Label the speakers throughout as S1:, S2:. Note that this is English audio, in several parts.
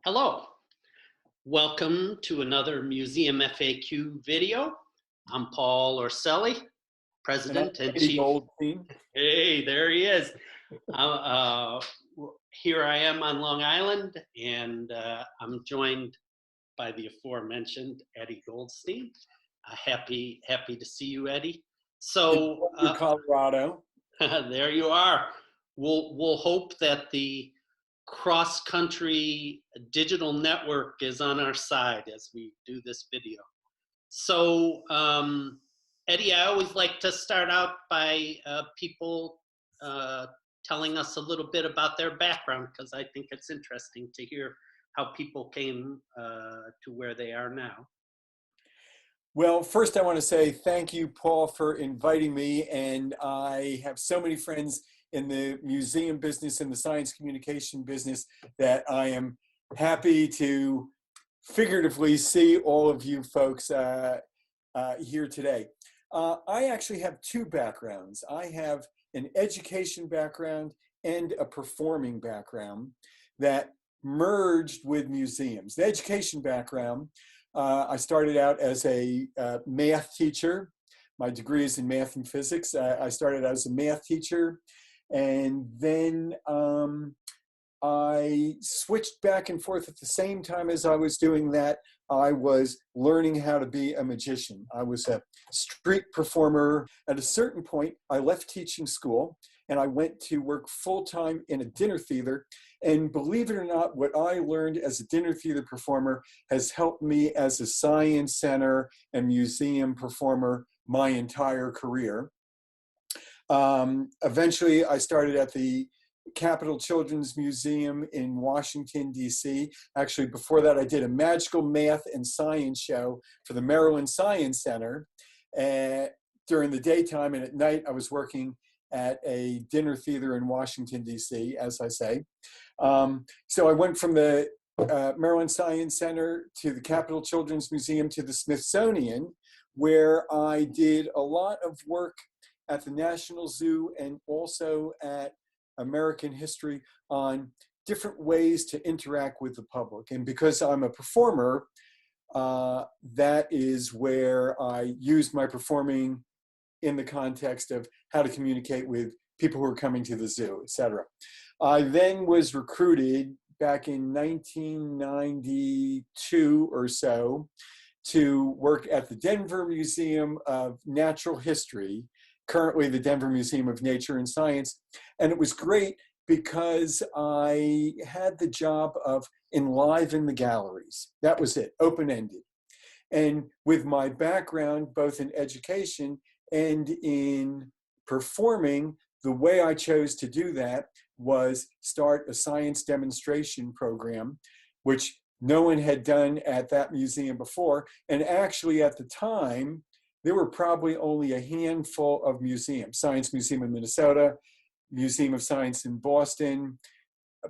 S1: Hello, welcome to another Museum FAQ video. I'm Paul Orselli,
S2: And I'm
S1: President and
S2: Eddie
S1: Chief.
S2: Goldstein.
S1: Hey, there he is. Uh, Here I am on Long Island, and I'm joined by the aforementioned Eddie Goldstein. Happy to see you, Eddie. So
S2: In Colorado.
S1: there you are. We'll hope that the cross-country digital network is on our side as we do this video. So, Eddie, I always like to start out by people telling us a little bit about their background, because I think it's interesting to hear how people came to where they are now.
S2: Well, first I want to say thank you, Paul, for inviting me. And I have so many friends in the museum business and the science communication business that I am happy to figuratively see all of you folks here today. I actually have two backgrounds. I have an education background and a performing background that merged with museums. The education background, I started out as a math teacher. My degree is in math and physics. I started out as a math teacher, and then I switched back and forth at the same time as I was doing that. I was learning how to be a magician. I was a street performer. At a certain point, I left teaching school and I went to work full-time in a dinner theater. And believe it or not, what I learned as a dinner theater performer has helped me as a science center and museum performer my entire career. Eventually, I started at the Capitol Children's Museum in Washington, D.C. Actually, before that, I did a magical math and science show for the Maryland Science Center during the daytime, and at night, I was working at a dinner theater in Washington, D.C., as I say. So I went from the Maryland Science Center to the Capitol Children's Museum to the Smithsonian, where I did a lot of work at the National Zoo and also at American History on different ways to interact with the public. And because I'm a performer, that is where I used my performing in the context of how to communicate with people who are coming to the zoo, etc. I then was recruited back in 1992 or so to work at the Denver Museum of Natural History, currently the Denver Museum of Nature and Science. And it was great because I had the job of enlivening the galleries. That was it, open-ended. And with my background, both in education and in performing, the way I chose to do that was start a science demonstration program, which no one had done at that museum before. And actually at the time, there were probably only a handful of museums: Science Museum in Minnesota, Museum of Science in Boston,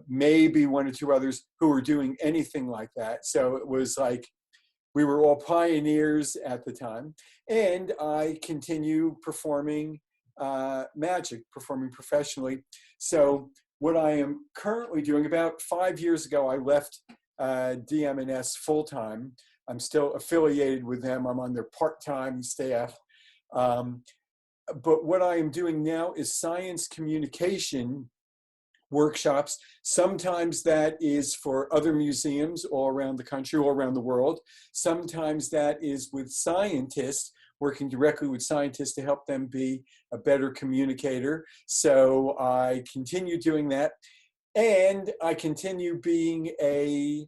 S2: maybe one or two others who were doing anything like that. So it was like we were all pioneers at the time. And I continue performing magic, performing professionally. So what I am currently doing, about 5 years ago, I left DM&S full-time. I'm still affiliated with them. I'm on their part-time staff. But what I am doing now is science communication workshops. Sometimes that is for other museums all around the country, all around the world. Sometimes that is with scientists, working directly with scientists to help them be a better communicator. So I continue doing that. And I continue being a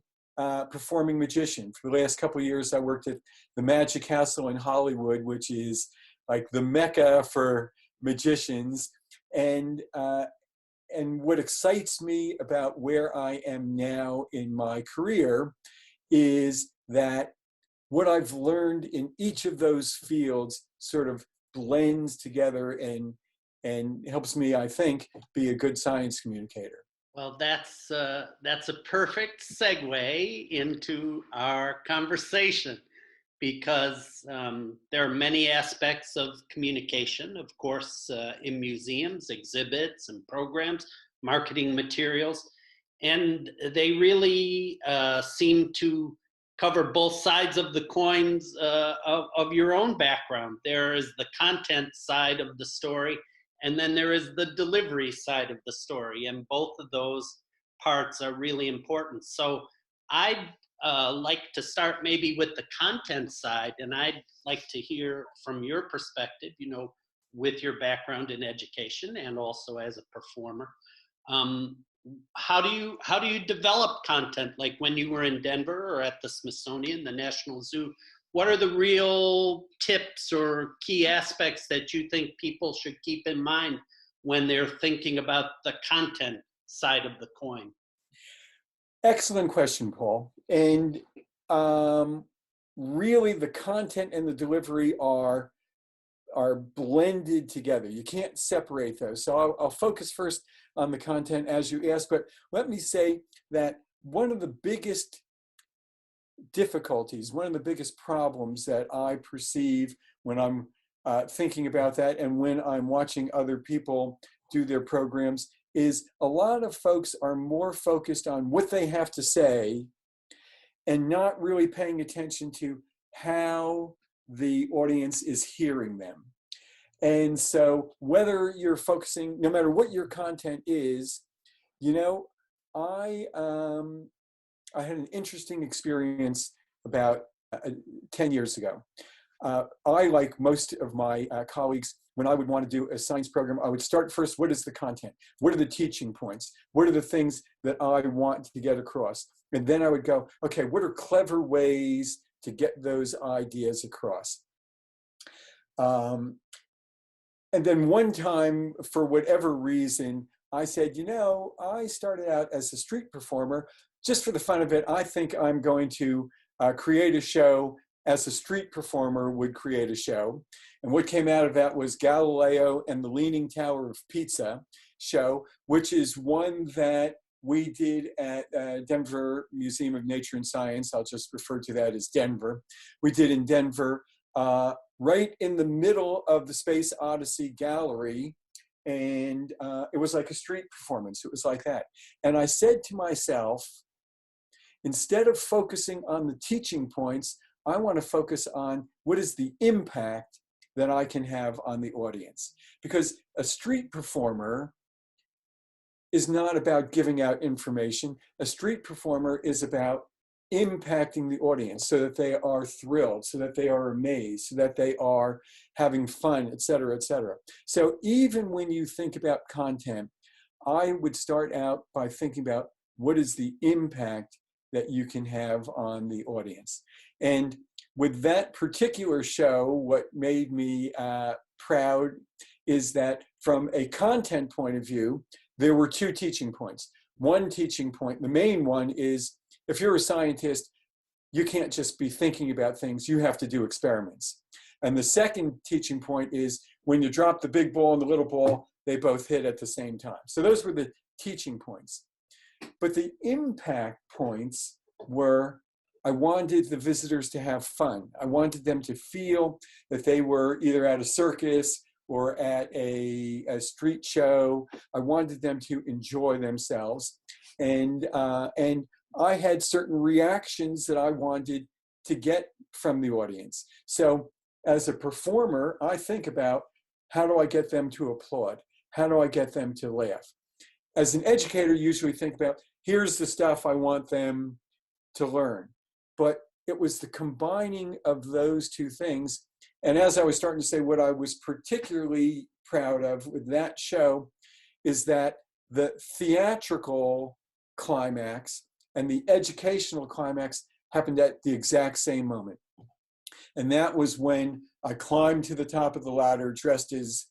S2: performing magician. For the last couple of years, I worked at the Magic Castle in Hollywood, which is like the mecca for magicians. And what excites me about where I am now in my career is that what I've learned in each of those fields sort of blends together and helps me, I think, be a good science communicator.
S1: Well, that's a perfect segue into our conversation, because there are many aspects of communication, of course, in museums, exhibits and programs, marketing materials. and they really seem to cover both sides of the coins of your own background. There is the content side of the story, and then there is the delivery side of the story, and both of those parts are really important. So I'd like to start maybe with the content side, and I'd like to hear from your perspective, you know, with your background in education and also as a performer. Um, how do you develop content, like when you were in Denver or at the Smithsonian, the National Zoo? What are the real tips or key aspects that you think people should keep in mind when they're thinking about the content side of the coin?
S2: Excellent question, Paul. And really, the content and the delivery are blended together. You can't separate those. So I'll focus first on the content as you asked, but let me say that one of the biggest difficulties, one of the biggest problems that I perceive when I'm thinking about that and when I'm watching other people do their programs is a lot of folks are more focused on what they have to say and not really paying attention to how the audience is hearing them. And so whether you're focusing, no matter what your content is, you know, I had an interesting experience about 10 years ago. I, like most of my colleagues, when I would want to do a science program, I would start first, what is the content? What are the teaching points? What are the things that I want to get across? And then I would go, okay, what are clever ways to get those ideas across? And then one time, for whatever reason, I said, you know, I started out as a street performer. Just for the fun of it, I think I'm going to create a show as a street performer would create a show. And what came out of that was Galileo and the Leaning Tower of Pisa show, which is one that we did at Denver Museum of Nature and Science. I'll just refer to that as Denver. We did in Denver, right in the middle of the Space Odyssey Gallery. And it was like a street performance. It was like that. And I said to myself, instead of focusing on the teaching points, I want to focus on what is the impact that I can have on the audience. Because a street performer is not about giving out information. A street performer is about impacting the audience so that they are thrilled, so that they are amazed, so that they are having fun, et cetera, et cetera. So even when you think about content, I would start out by thinking about what is the impact that you can have on the audience. And with that particular show, what made me proud is that from a content point of view, there were two teaching points. One teaching point, the main one, is if you're a scientist, you can't just be thinking about things, you have to do experiments. And the second teaching point is when you drop the big ball and the little ball, they both hit at the same time. So those were the teaching points. But the impact points were, I wanted the visitors to have fun. I wanted them to feel that they were either at a circus or at a street show. I wanted them to enjoy themselves. And I had certain reactions that I wanted to get from the audience. So as a performer, I think about, how do I get them to applaud? How do I get them to laugh? As an educator, you usually think about, here's the stuff I want them to learn. But it was the combining of those two things. And as I was starting to say, what I was particularly proud of with that show is that the theatrical climax and the educational climax happened at the exact same moment. And that was when I climbed to the top of the ladder dressed as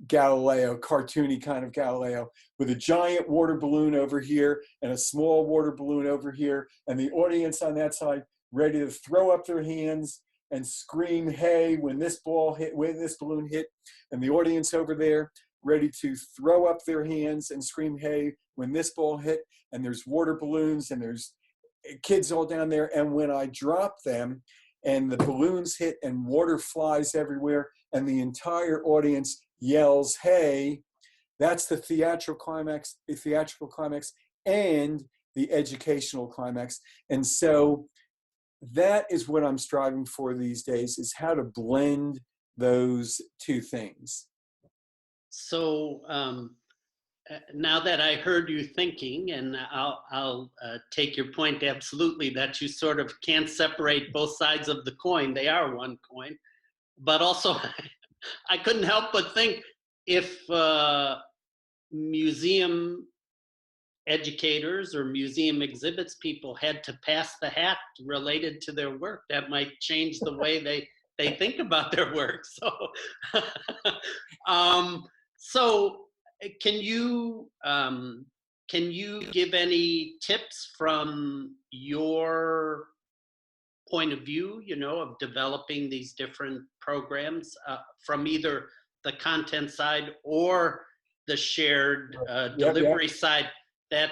S2: Galileo, cartoony kind of Galileo, with a giant water balloon over here and a small water balloon over here, and the audience on that side ready to throw up their hands and scream, hey, when this ball hit, when this balloon hit, and the audience over there ready to throw up their hands and scream, hey, when this ball hit, and there's water balloons and there's kids all down there, and when I drop them and the balloons hit and water flies everywhere and the entire audience yells, hey, that's the theatrical climax and the educational climax. And so that is what I'm striving for these days, is how to blend those two things.
S1: So now that I heard you thinking, and I'll take your point absolutely, that you sort of can't separate both sides of the coin. They are one coin. But also, I couldn't help but think, if museum educators or museum exhibits people had to pass the hat related to their work, that might change the way they think about their work. So, um, so can you give any tips from your point of view, of developing these different programs, from either the content side or the shared
S2: Yep, yep.
S1: delivery side, that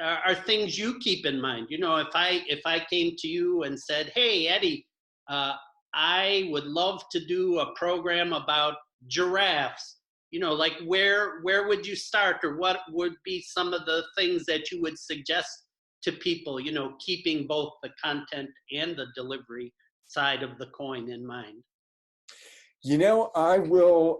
S1: are things you keep in mind? If I came to you and said, "Hey, Eddie, I would love to do a program about giraffes," like where would you start, or what would be some of the things that you would suggest to people, keeping both the content and the delivery side of the coin in mind?
S2: I will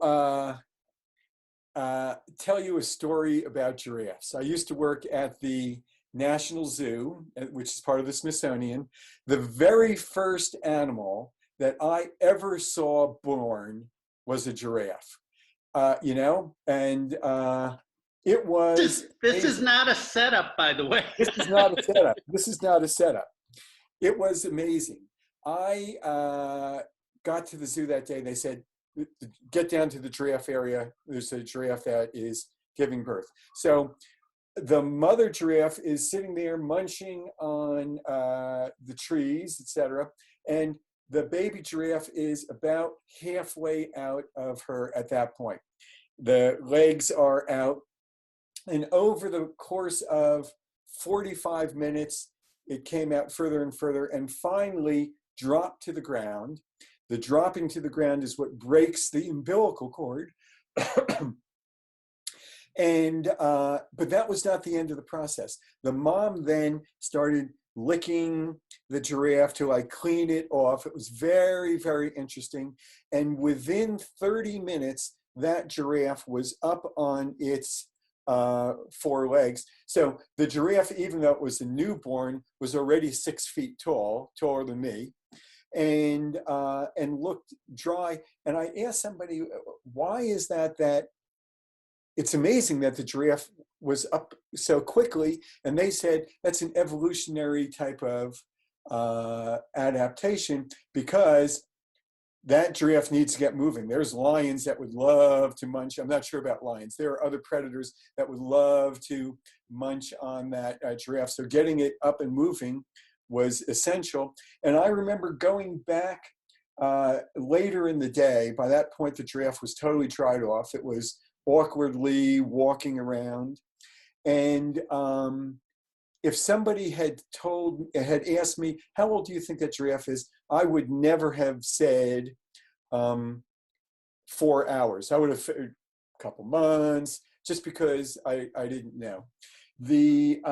S2: tell you a story about giraffes. I used to work at the National Zoo, which is part of the Smithsonian. The very first animal that I ever saw born was a giraffe. And it was
S1: This is
S2: amazing.
S1: not a setup, by the way.
S2: This is not a setup. This is not a setup. It was amazing. I got to the zoo that day. They said, get down to the giraffe area. There's a giraffe that is giving birth. So the mother giraffe is sitting there munching on the trees, etc. And the baby giraffe is about halfway out of her at that point. The legs are out. And over the course of 45 minutes, it came out further and further and finally dropped to the ground. The dropping to the ground is what breaks the umbilical cord. But that was not the end of the process. The mom then started licking the giraffe to clean it off. It was very, very interesting. And within 30 minutes, that giraffe was up on its 4 legs. So the giraffe, even though it was a newborn, was already 6 feet tall, taller than me, and looked dry. And I asked somebody, why is that it's amazing that the giraffe was up so quickly? And they said that's an evolutionary type of adaptation, because that giraffe needs to get moving. There's lions that would love to munch. I'm not sure about lions. There are other predators that would love to munch on that giraffe. So getting it up and moving was essential. And I remember going back later in the day. By that point, the giraffe was totally dried off. It was awkwardly walking around. And if somebody had asked me, how old do you think that giraffe is? I would never have said 4 hours. I would have said a couple months, just because I didn't know. The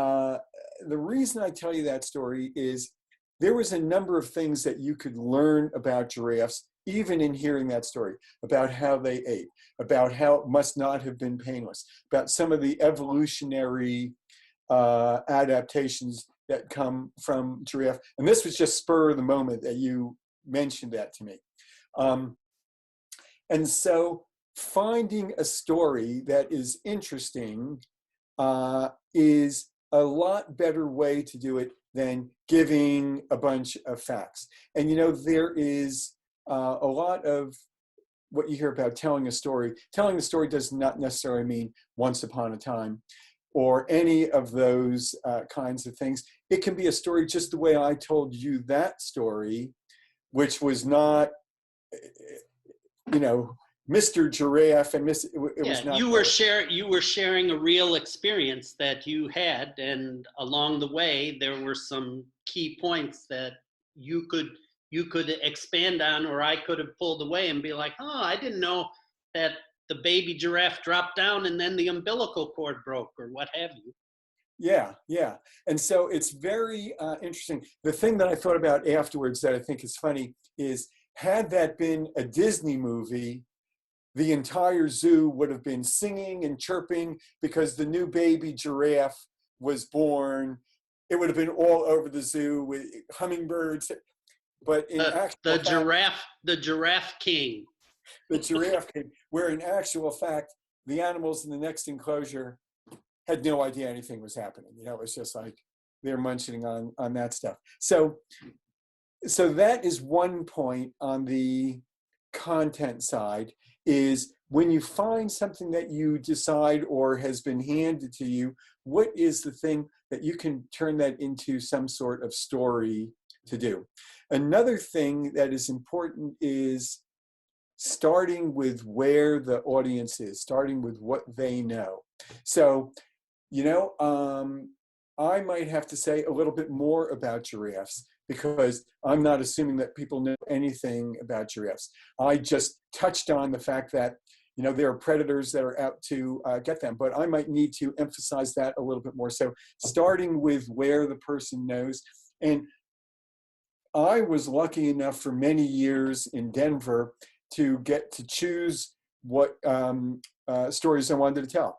S2: reason I tell you that story is there was a number of things that you could learn about giraffes, even in hearing that story, about how they ate, about how it must not have been painless, about some of the evolutionary adaptations that come from giraffe. And this was just spur of the moment that you mentioned that to me. And so finding a story that is interesting is a lot better way to do it than giving a bunch of facts. And there is a lot of what you hear about telling a story. Telling the story does not necessarily mean once upon a time or any of those kinds of things. It can be a story just the way I told you that story, which was not, Mr. Giraffe and Miss. It was not.
S1: You were sharing a real experience that you had, and along the way there were some key points that you could expand on, or I could have pulled away and be like, oh, I didn't know that the baby giraffe dropped down and then the umbilical cord broke, or what have you.
S2: Yeah, yeah. And so it's very interesting. The thing that I thought about afterwards that I think is funny is, had that been a Disney movie, the entire zoo would have been singing and chirping because the new baby giraffe was born. It would have been all over the zoo with hummingbirds. But in actual fact,
S1: The giraffe king.
S2: the giraffe came, where in actual fact, the animals in the next enclosure had no idea anything was happening. You know, it was just like they're munching on that stuff. So that is one point on the content side, is when you find something that you decide or has been handed to you, what is the thing that you can turn that into some sort of story to do? Another thing that is important is starting with where the audience is, starting with what they know. So, you know, I might have to say a little bit more about giraffes because I'm not assuming that people know anything about giraffes. I just touched on the fact that, you know, there are predators that are out to get them, but I might need to emphasize that a little bit more. So starting with where the person knows. And I was lucky enough for many years in Denver to get to choose what stories I wanted to tell,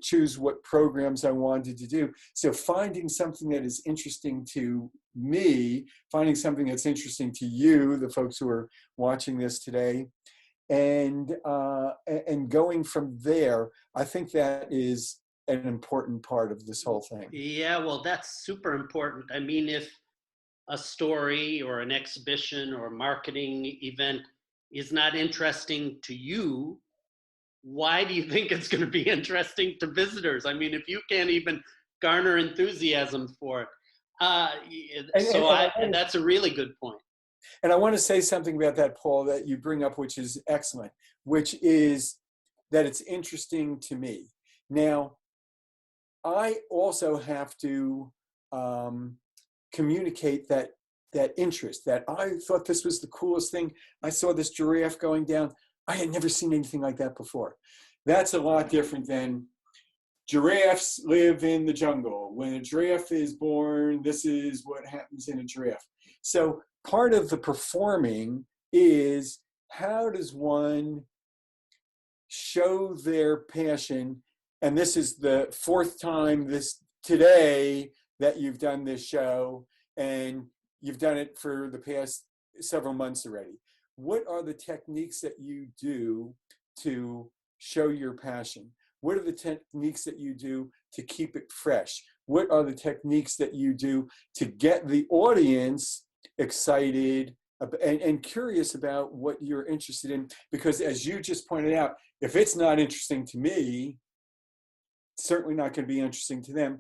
S2: choose what programs I wanted to do. So finding something that is interesting to me, finding something that's interesting to you, the folks who are watching this today, and going from there, I think that is an important part of this whole thing.
S1: Yeah, well, that's super important. I mean, if a story or an exhibition or a marketing event is not interesting to you, why do you think it's going to be interesting to visitors? I mean, if you can't even garner enthusiasm for it, that's a really good point.
S2: And I want to say something about that, Paul, that you bring up, which is excellent, which is that it's interesting to me. Now, I also have to communicate that interest, that I thought this was the coolest thing. I saw this giraffe going down. I had never seen anything like that before. That's a lot different than giraffes live in the jungle. When a giraffe is born, this is what happens in a giraffe. So part of the performing is, how does one show their passion? And this is the fourth time today that you've done this show, and you've done it for the past several months already. What are the techniques that you do to show your passion? What are the techniques that you do to keep it fresh? What are the techniques that you do to get the audience excited and curious about what you're interested in? Because as you just pointed out, if it's not interesting to me, it's certainly not going to be interesting to them.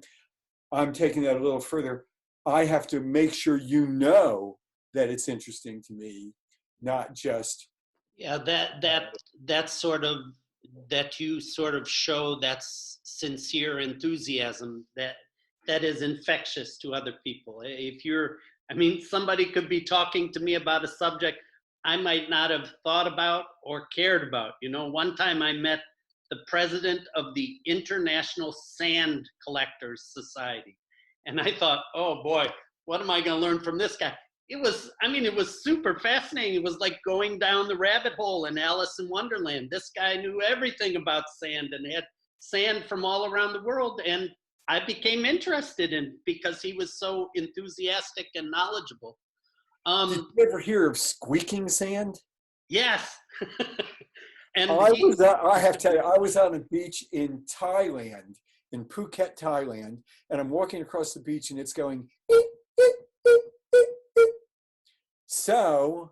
S2: I'm taking that a little further. I have to make sure you know that it's interesting to me, not just.
S1: Yeah, that's sort of, that you sort of show that's sincere enthusiasm that is infectious to other people. If you're, I mean, somebody could be talking to me about a subject I might not have thought about or cared about. You know, one time I met the president of the International Sand Collectors Society, and I thought, oh boy, what am I going to learn from this guy? It was super fascinating. It was like going down the rabbit hole in Alice in Wonderland. This guy knew everything about sand and had sand from all around the world. And I became interested in, because he was so enthusiastic and knowledgeable.
S2: Did you ever hear of squeaking sand?
S1: Yes. And
S2: I have to tell you, I was on a beach in Thailand, in Phuket, Thailand, and I'm walking across the beach and it's going, eep, eep, eep, eep, eep. So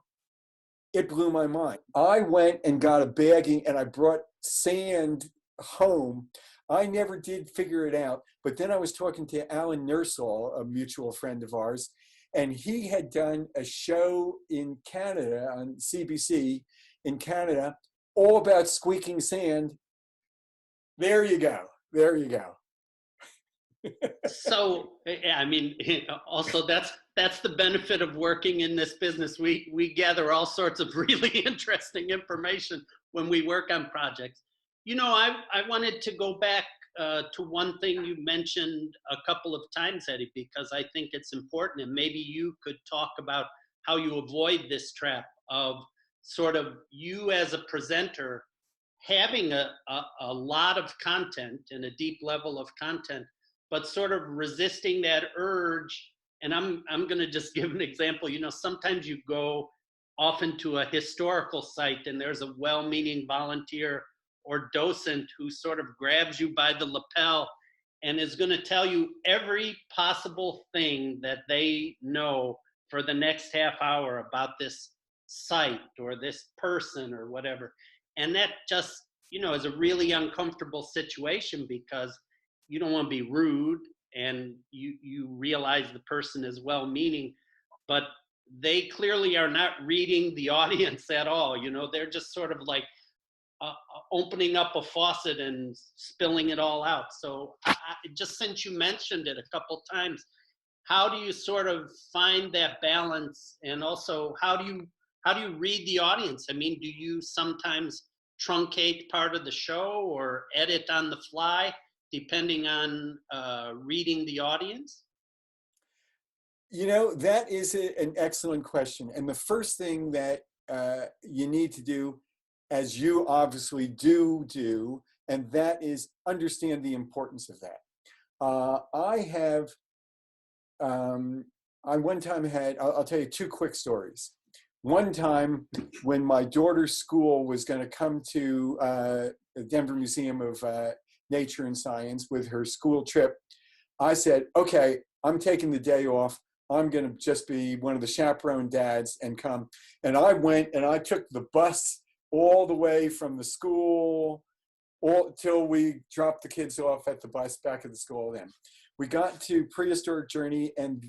S2: it blew my mind. I went and got a bagging and I brought sand home. I never did figure it out, but then I was talking to Alan Nursall, a mutual friend of ours, and he had done a show in Canada on CBC in Canada, all about squeaking sand. There you go. There you go.
S1: So, I mean, also that's the benefit of working in this business. We gather all sorts of really interesting information when we work on projects. I wanted to go back to one thing you mentioned a couple of times, Eddie, because I think it's important, and maybe you could talk about how you avoid this trap of sort of you as a presenter having a lot of content and a deep level of content, but sort of resisting that urge. And I'm going to just give an example. Sometimes you go often to a historical site and there's a well-meaning volunteer or docent who sort of grabs you by the lapel and is going to tell you every possible thing that they know for the next half hour about this site or this person or whatever. And that just, is a really uncomfortable situation because you don't want to be rude and you realize the person is well-meaning, but they clearly are not reading the audience at all. They're just sort of like opening up a faucet and spilling it all out. So just since you mentioned it a couple times, how do you sort of find that balance? And also, how do you read the audience? I mean, do you sometimes truncate part of the show or edit on the fly, depending on reading the audience?
S2: That is an excellent question. And the first thing that you need to do, as you obviously do, and that is understand the importance of that. I one time had, I'll tell you two quick stories. One time when my daughter's school was going to come to the Denver Museum of Nature and Science with her school trip, I said, okay, I'm taking the day off. I'm going to just be one of the chaperone dads and come. And I went and I took the bus all the way from the school till we dropped the kids off at the bus back at the school. Then we got to Prehistoric Journey, and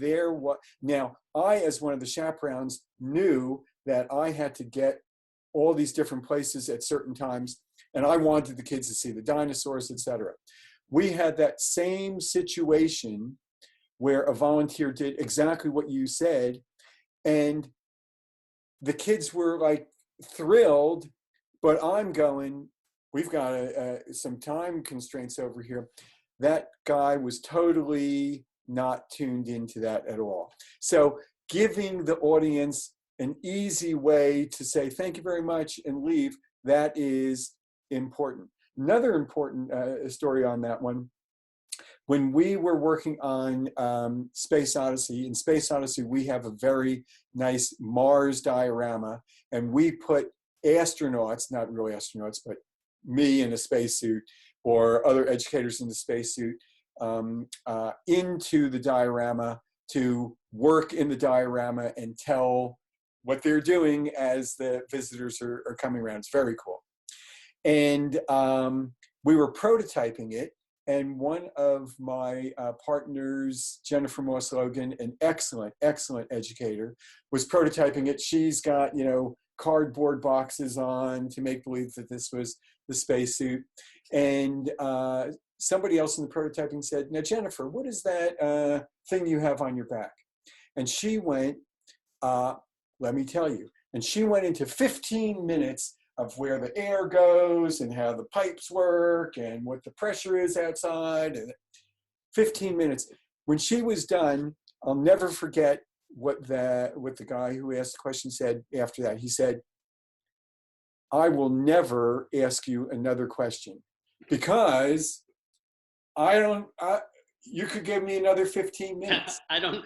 S2: now I, as one of the chaperones, knew that I had to get all these different places at certain times, and I wanted the kids to see the dinosaurs, etc. We had that same situation where a volunteer did exactly what you said, and the kids were like thrilled, but I'm going, we've got some time constraints over here. That guy was totally not tuned into that at all. So giving the audience an easy way to say thank you very much and leave, that is important. Another important story on that one, when we were working on Space Odyssey, in Space Odyssey we have a very nice Mars diorama, and we put astronauts, not really astronauts, but me in a spacesuit or other educators in the spacesuit into the diorama to work in the diorama and tell what they're doing as the visitors are coming around. It's very cool. And we were prototyping it, and one of my partners, Jennifer Moss Logan, an excellent educator, was prototyping it. She's got, cardboard boxes on to make believe that this was the spacesuit. And somebody else in the prototyping said, now, Jennifer, what is that thing you have on your back? And she went, let me tell you. And she went into 15 minutes of where the air goes and how the pipes work and what the pressure is outside. And 15 minutes. When she was done, I'll never forget what the guy who asked the question said after that. He said, I will never ask you another question because you could give me another 15 minutes.
S1: I don't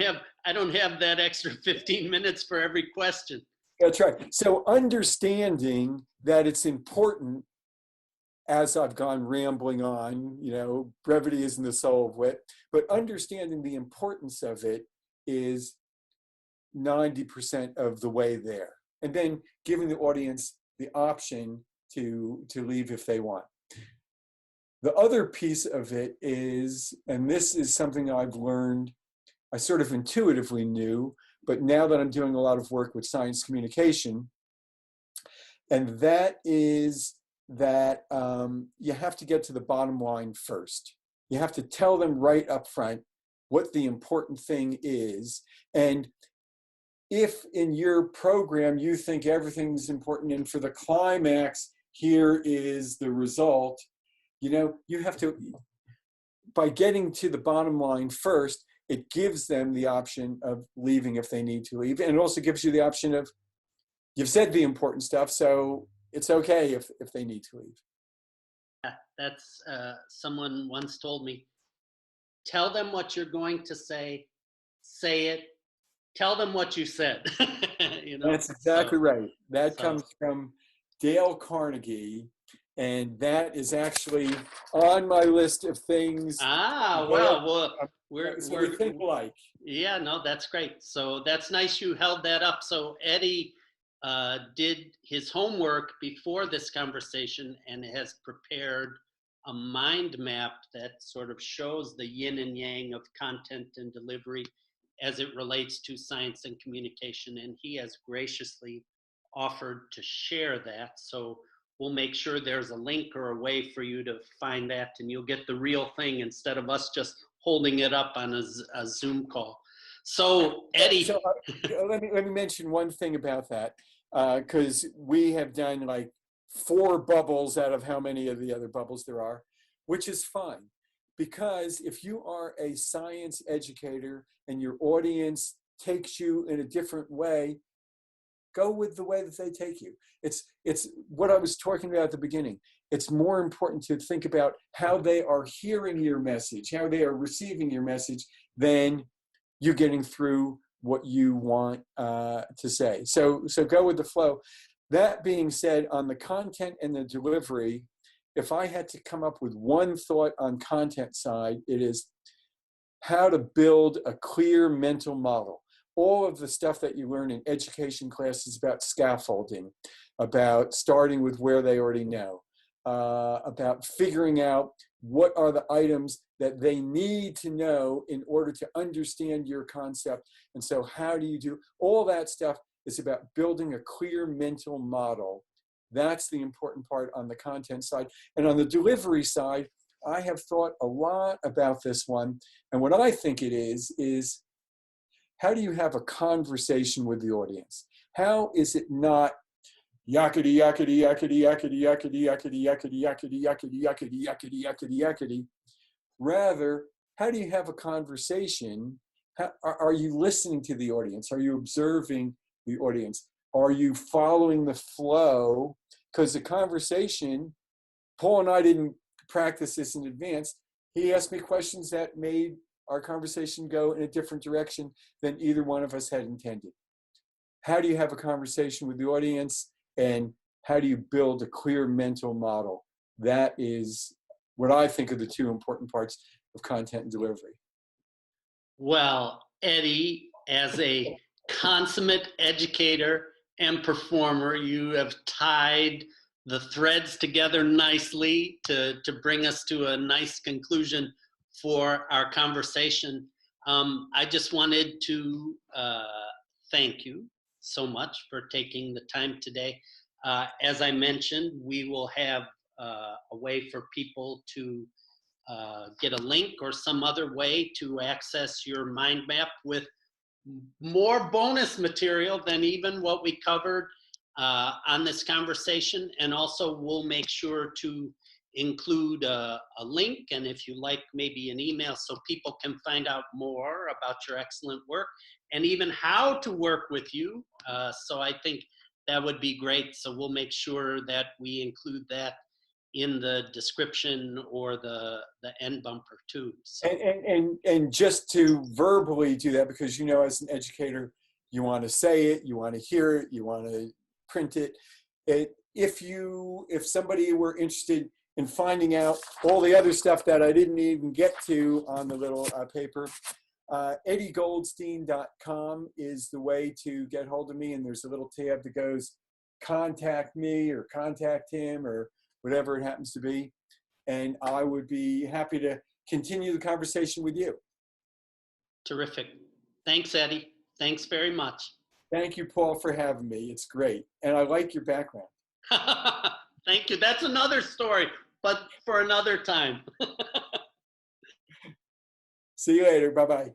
S1: have that extra 15 minutes for every question.
S2: That's right. So understanding that it's important, as I've gone rambling on, brevity isn't the soul of wit, but understanding the importance of it is 90% of the way there. And then giving the audience the option to leave if they want. The other piece of it is, and this is something I've learned, I sort of intuitively knew, but now that I'm doing a lot of work with science communication, and that is that you have to get to the bottom line first. You have to tell them right up front what the important thing is. And if in your program you think everything's important, and for the climax, here is the result. You have to, by getting to the bottom line first, it gives them the option of leaving if they need to leave. And it also gives you the option of, you've said the important stuff, so it's okay if they need to leave.
S1: Yeah, that's someone once told me, tell them what you're going to say it, tell them what you said.
S2: That's exactly right. That
S1: so.
S2: comes from Dale Carnegie, and that is actually on my list of things.
S1: Well,
S2: we think alike.
S1: Yeah, no, that's great. So that's nice you held that up. So Eddie did his homework before this conversation and has prepared a mind map that sort of shows the yin and yang of content and delivery as it relates to science and communication. And he has graciously offered to share that. So we'll make sure there's a link or a way for you to find that, and you'll get the real thing instead of us just holding it up on a Zoom call. So Eddie.
S2: So, let me mention one thing about that, because we have done like 4 bubbles out of how many of the other bubbles there are, which is fine. Because if you are a science educator and your audience takes you in a different way, go with the way that they take you. It's what I was talking about at the beginning. It's more important to think about how they are hearing your message, how they are receiving your message, than you getting through what you want to say. So go with the flow. That being said, on the content and the delivery, if I had to come up with one thought on content side, it is how to build a clear mental model. All of the stuff that you learn in education classes about scaffolding, about starting with where they already know, about figuring out what are the items that they need to know in order to understand your concept. And so how do you do all that stuff is about building a clear mental model. That's the important part on the content side. And on the delivery side, I have thought a lot about this one. And what I think it is how do you have a conversation with the audience? How is it not yakety, yakety, yakety, yakety, yakety, yakety, yakety, yakety, yakety, yakety, yakety, yakety, yakety? Rather, how do you have a conversation? Are you listening to the audience? Are you observing the audience? Are you following the flow? Because the conversation, Paul and I didn't practice this in advance. He asked me questions that made our conversation go in a different direction than either one of us had intended. How do you have a conversation with the audience, and how do you build a clear mental model? That is what I think are the 2 important parts of content and delivery.
S1: Well, Eddie, as a consummate educator and performer, you have tied the threads together nicely to bring us to a nice conclusion for our conversation. I just wanted to thank you so much for taking the time today. As I mentioned, we will have a way for people to get a link or some other way to access your mind map with more bonus material than even what we covered on this conversation. And also we'll make sure to include a link, and if you like, maybe an email, so people can find out more about your excellent work and even how to work with you. So I think that would be great. So we'll make sure that we include that in the description or the end bumper too. So.
S2: And just to verbally do that, because as an educator, you want to say it, you want to hear it, you want to print it. If somebody were interested in finding out all the other stuff that I didn't even get to on the little paper, eddiegoldstein.com is the way to get hold of me, and there's a little tab that goes contact me or contact him or whatever it happens to be, and I would be happy to continue the conversation with you.
S1: Terrific. Thanks, Eddie. Thanks very much.
S2: Thank you, Paul, for having me. It's great, and I like your background.
S1: Thank you. That's another story, but for another time.
S2: See you later. Bye-bye.